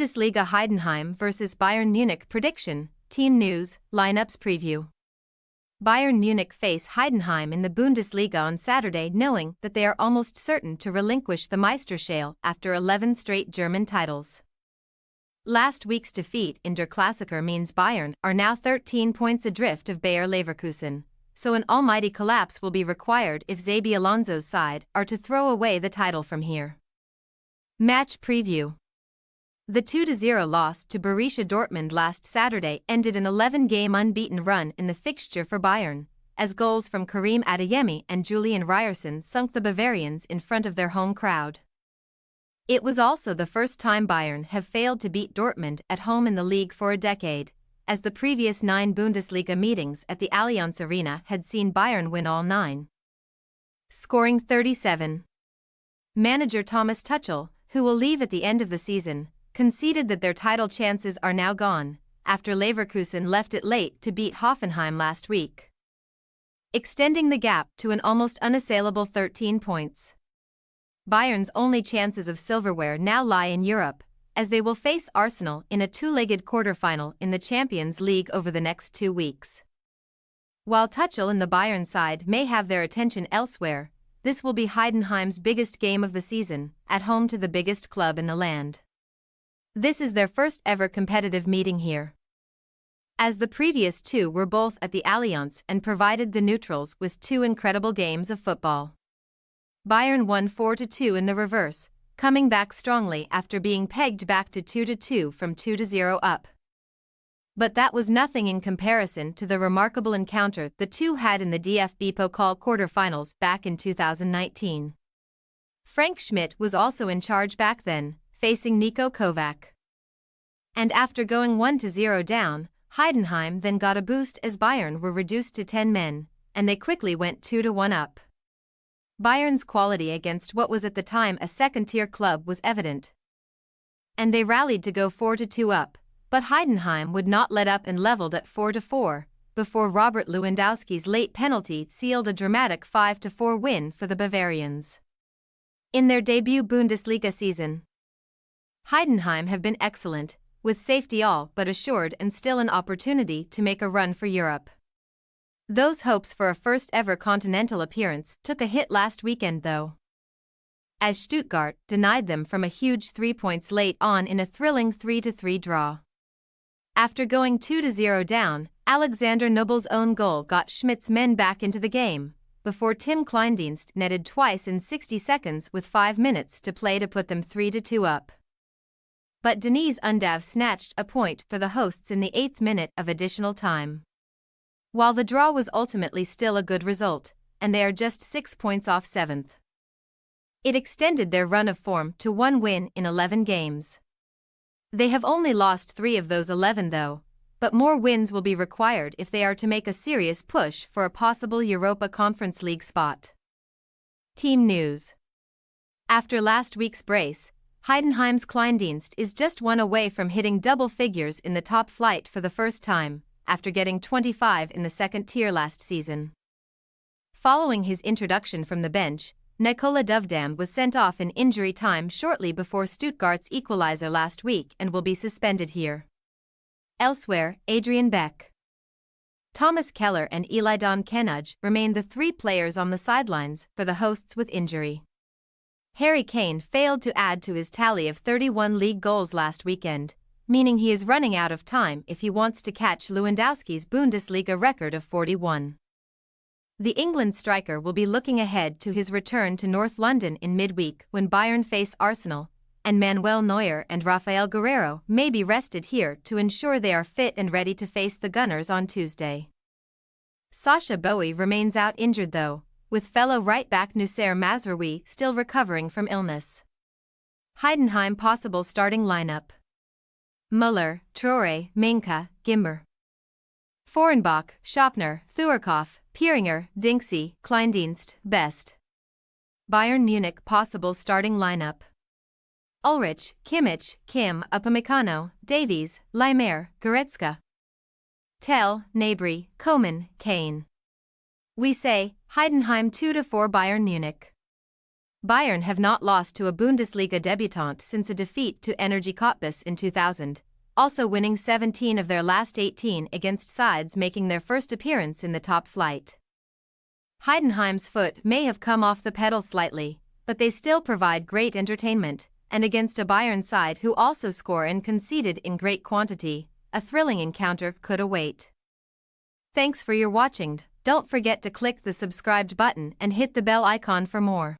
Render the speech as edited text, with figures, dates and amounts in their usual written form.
Bundesliga Heidenheim vs Bayern Munich prediction, team news, lineups preview. Bayern Munich face Heidenheim in the Bundesliga on Saturday, knowing that they are almost certain to relinquish the Meisterschale after 11 straight German titles. Last week's defeat in Der Klassiker means Bayern are now 13 points adrift of Bayer Leverkusen, so an almighty collapse will be required if Xabi Alonso's side are to throw away the title from here. Match preview. The 2-0 loss to Borussia Dortmund last Saturday ended an 11-game unbeaten run in the fixture for Bayern, as goals from Karim Adeyemi and Julian Ryerson sunk the Bavarians in front of their home crowd. It was also the first time Bayern have failed to beat Dortmund at home in the league for a decade, as the previous 9 Bundesliga meetings at the Allianz Arena had seen Bayern win all 9. Scoring 37. Manager Thomas Tuchel, who will leave at the end of the season, conceded that their title chances are now gone, after Leverkusen left it late to beat Hoffenheim last week, extending the gap to an almost unassailable 13 points. Bayern's only chances of silverware now lie in Europe, as they will face Arsenal in a 2-legged quarter-final in the Champions League over the next 2 weeks. While Tuchel and the Bayern side may have their attention elsewhere, this will be Heidenheim's biggest game of the season, at home to the biggest club in the land. This is their first ever competitive meeting here, as the previous 2 were both at the Allianz and provided the neutrals with 2 incredible games of football. Bayern won 4-2 in the reverse, coming back strongly after being pegged back to 2-2 from 2-0 up. But that was nothing in comparison to the remarkable encounter the 2 had in the DFB Pokal quarter-finals back in 2019. Frank Schmidt was also in charge back then, facing Niko Kovac. And after going 1-0 down, Heidenheim then got a boost as Bayern were reduced to 10 men, and they quickly went 2-1 up. Bayern's quality against what was at the time a second-tier club was evident, and they rallied to go 4-2 up, but Heidenheim would not let up and leveled at 4-4, before Robert Lewandowski's late penalty sealed a dramatic 5-4 win for the Bavarians in their debut Bundesliga season. Heidenheim have been excellent, with safety all but assured and still an opportunity to make a run for Europe. Those hopes for a first-ever continental appearance took a hit last weekend though, as Stuttgart denied them from a huge 3 points late on in a thrilling 3-3 draw. After going 2-0 down, Alexander Nobel's own goal got Schmidt's men back into the game, before Tim Kleindienst netted twice in 60 seconds with 5 minutes to play to put them 3-2 up. But Denis Undav snatched a point for the hosts in the 8th minute of additional time. While the draw was ultimately still a good result, and they are just 6 points off 7th. It extended their run of form to 1 win in 11 games. They have only lost 3 of those 11 though, but more wins will be required if they are to make a serious push for a possible Europa Conference League spot. Team news. After last week's brace, Heidenheim's Kleindienst is just 1 away from hitting double figures in the top flight for the first time, after getting 25 in the second tier last season. Following his introduction from the bench, Nikola Dovdam was sent off in injury time shortly before Stuttgart's equalizer last week and will be suspended here. Elsewhere, Adrian Beck, Thomas Keller and Ilidon Kenuj remain the 3 players on the sidelines for the hosts with injury. Harry Kane failed to add to his tally of 31 league goals last weekend, meaning he is running out of time if he wants to catch Lewandowski's Bundesliga record of 41. The England striker will be looking ahead to his return to North London in midweek when Bayern face Arsenal, and Manuel Neuer and Rafael Guerreiro may be rested here to ensure they are fit and ready to face the Gunners on Tuesday. Sacha Boey remains out injured though, with fellow right-back Nussair Mazraoui still recovering from illness. Heidenheim possible starting lineup: Müller, Traoré, Menka, Gimber, Fehrenbach, Schopner, Thurkopf, Pieringer, Dinksy, Kleindienst, Best. Bayern Munich possible starting lineup: Ulrich, Kimmich, Kim, Upamecano, Davies, Laimer, Goretzka, Tell, Gnabry, Coman, Kane. We say, Heidenheim 2-4 Bayern Munich. Bayern have not lost to a Bundesliga debutant since a defeat to Energie Cottbus in 2000, also winning 17 of their last 18 against sides making their first appearance in the top flight. Heidenheim's foot may have come off the pedal slightly, but they still provide great entertainment, and against a Bayern side who also score and conceded in great quantity, a thrilling encounter could await. Thanks for your watching. Don't forget to click the subscribed button and hit the bell icon for more.